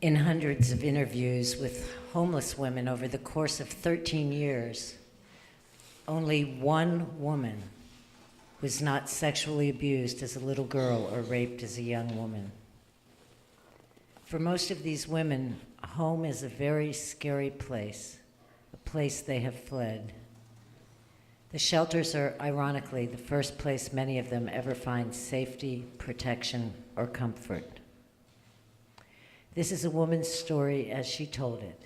In hundreds of interviews with homeless women over the course of 13 years, only one woman was not sexually abused as a little girl or raped as a young woman. For most of these women, home is a very scary place, a place they have fled. The shelters are, ironically, the first place many of them ever find safety, protection, or comfort. This is a woman's story as she told it.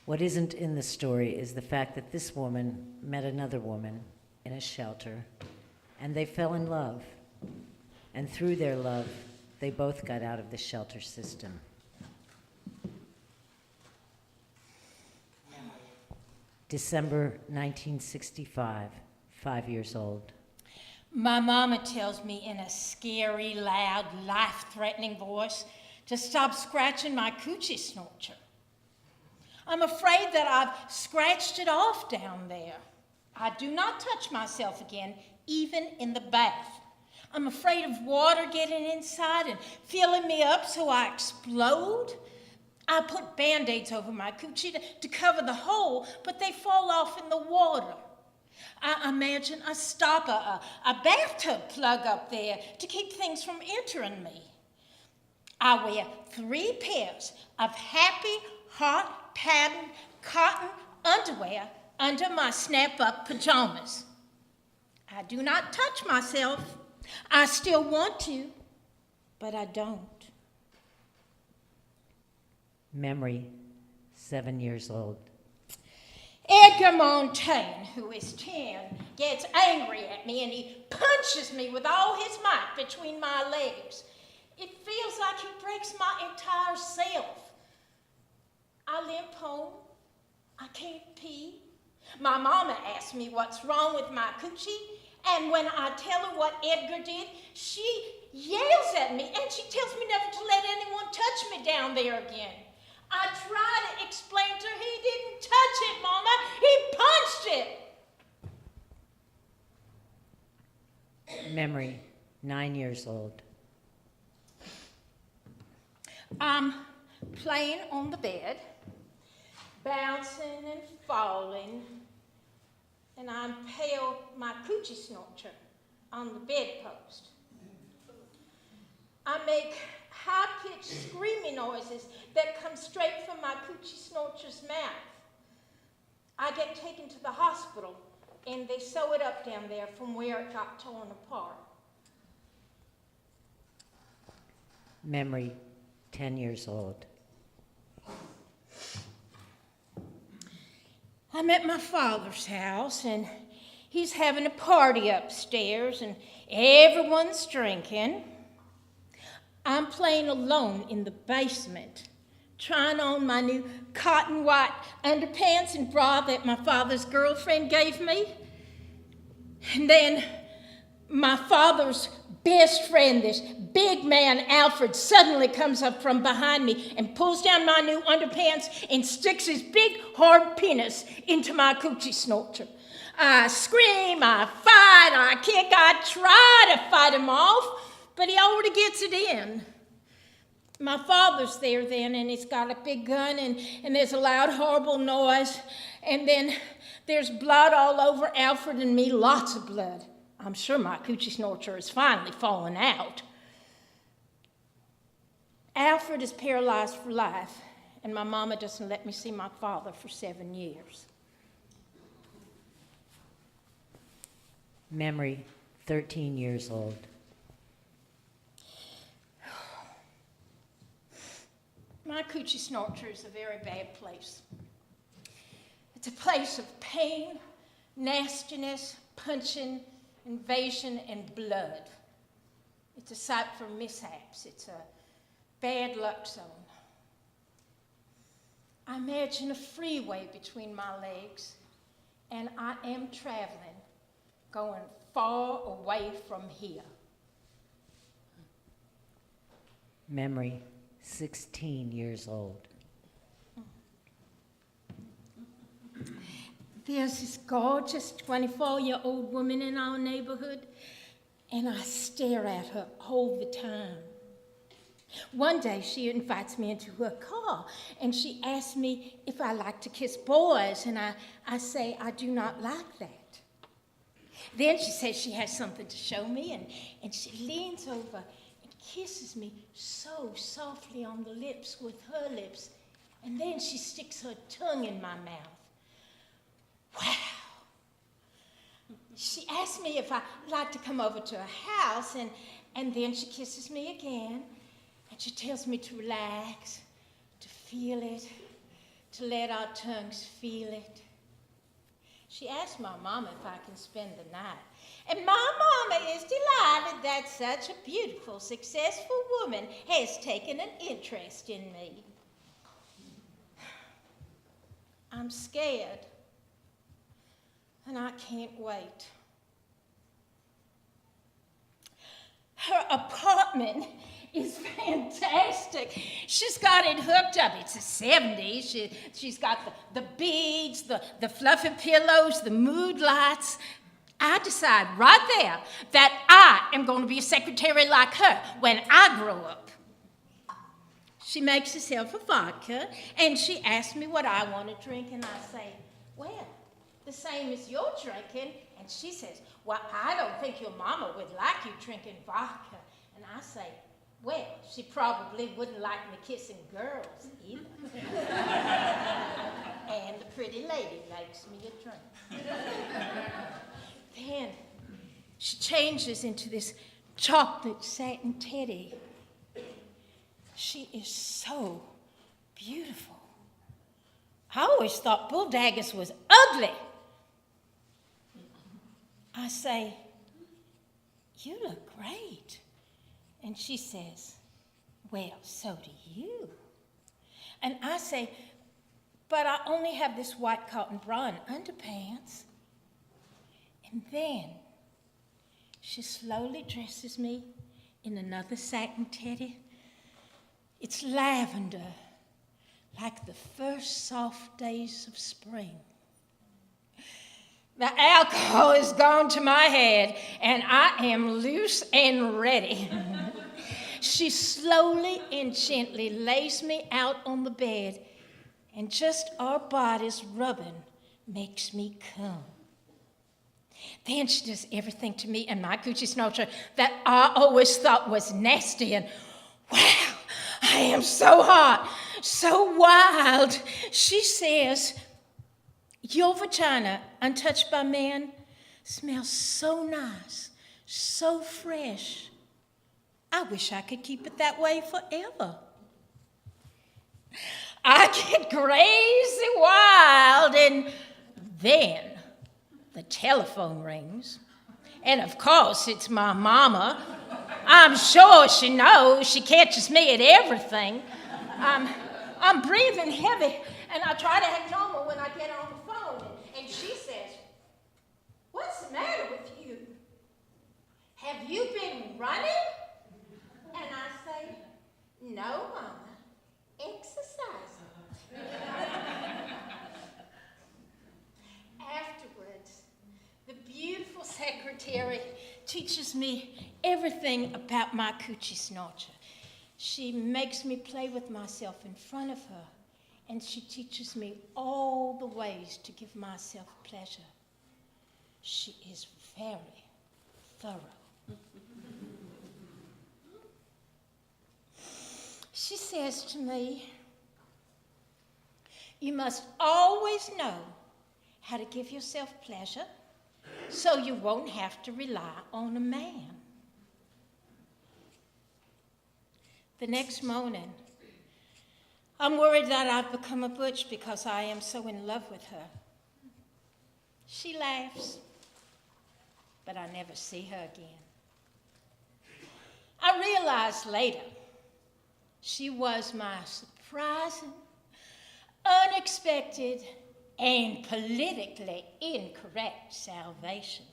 What isn't in the story is the fact that this woman met another woman in a shelter, and they fell in love. And through their love, they both got out of the shelter system. December 1965, 5 years old. My mama tells me in a scary, loud, life-threatening voice to stop scratching my coochie snortcher. I'm afraid that I've scratched it off down there. I do not touch myself again, even in the bath. I'm afraid of water getting inside and filling me up so I explode. I put Band-Aids over my coochie to cover the hole, but they fall off in the water. I imagine a stopper, a bathtub plug up there to keep things from entering me. I wear 3 pairs of happy, hot, patterned cotton underwear under my snap-up pajamas. I do not touch myself. I still want to, but I don't. Memory, 7 years old. Edgar Montaigne, who is 10, gets angry at me and he punches me with all his might between my legs. It feels like he breaks my entire self. I limp home. I can't pee. My mama asks me what's wrong with my coochie, and when I tell her what Edgar did, she yells at me and she tells me never to let anyone touch me down there again. I try to explain to her he didn't touch it, Mama. He punched it. Memory, 9 years old. I'm playing on the bed, bouncing and falling, and I impale my coochie snortcher on the bedpost. I make high-pitched screaming noises that come straight from my coochie snorcher's mouth. I get taken to the hospital, and they sew it up down there from where it got torn apart. Memory, 10 years old. I'm at my father's house, and he's having a party upstairs, and everyone's drinking. I'm playing alone in the basement, trying on my new cotton white underpants and bra that my father's girlfriend gave me. And then my father's best friend, this big man, Alfred, suddenly comes up from behind me and pulls down my new underpants and sticks his big, hard penis into my coochie snortcher. I scream, I fight, I kick, I try to fight him off, but he already gets it in. My father's there then, and he's got a big gun, and there's a loud, horrible noise, and then there's blood all over Alfred and me, lots of blood. I'm sure my coochie snortcher is finally falling out. Alfred is paralyzed for life, and my mama doesn't let me see my father for 7 years. Memory, 13 years old. My coochie snortcher is a very bad place. It's a place of pain, nastiness, punching, invasion, and blood. It's a site for mishaps. It's a bad luck zone. I imagine a freeway between my legs, and I am traveling, going far away from here. Memory, 16 years old. There's this gorgeous 24-year-old woman in our neighborhood, and I stare at her all the time. One day she invites me into her car and she asks me if I like to kiss boys, and I say I do not like that. Then she says she has something to show me, and she leans over and kisses me so softly on the lips with her lips, and then she sticks her tongue in my mouth. Wow. She asked me if I'd like to come over to her house, and then she kisses me again, and she tells me to relax, to feel it, to let our tongues feel it. She asked my mama if I can spend the night. And my mama is delighted that such a beautiful, successful woman has taken an interest in me. I'm scared, and I can't wait. Her apartment is fantastic. She's got it hooked up. It's the 70s. She's got the beads, the fluffy pillows, the mood lights. I decide right there that I am going to be a secretary like her when I grow up. She makes herself a vodka, and she asks me what I want to drink, and I say, well, the same as you're drinking. And she says, well, I don't think your mama would like you drinking vodka. And I say, well, she probably wouldn't like me kissing girls either. And the pretty lady makes me a drink. Then she changes into this chocolate satin teddy. She is so beautiful. I always thought bull daggers was ugly. I say, you look great. And she says, well, so do you. And I say, but I only have this white cotton bra and underpants. And then she slowly dresses me in another satin teddy. It's lavender, like the first soft days of spring. The alcohol is gone to my head, and I am loose and ready. She slowly and gently lays me out on the bed, and just our bodies rubbing makes me come. Then she does everything to me and my coochiesnortcher that I always thought was nasty, and wow, I am so hot, so wild. She says, your vagina, untouched by man, smells so nice, so fresh. I wish I could keep it that way forever. I get crazy wild, and then the telephone rings. And of course, it's my mama. I'm sure she knows. She catches me at everything. I'm breathing heavy, and I try to act normal when I get on the phone. And she says, what's the matter with you? Have you been running? And I say, no, Mama, exercising. Afterwards, the beautiful secretary teaches me everything about my coochiesnortcher. She makes me play with myself in front of her, and she teaches me all the ways to give myself pleasure. She is very thorough. She says to me, you must always know how to give yourself pleasure so you won't have to rely on a man. The next morning, I'm worried that I've become a butch because I am so in love with her. She laughs, but I never see her again. I realized later she was my surprising, unexpected, and politically incorrect salvation.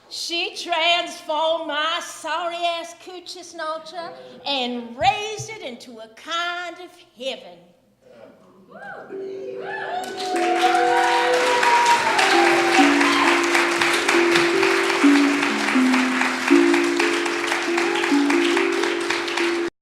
She transformed my sorry-ass coochiesnortcher and raised it into a kind of heaven.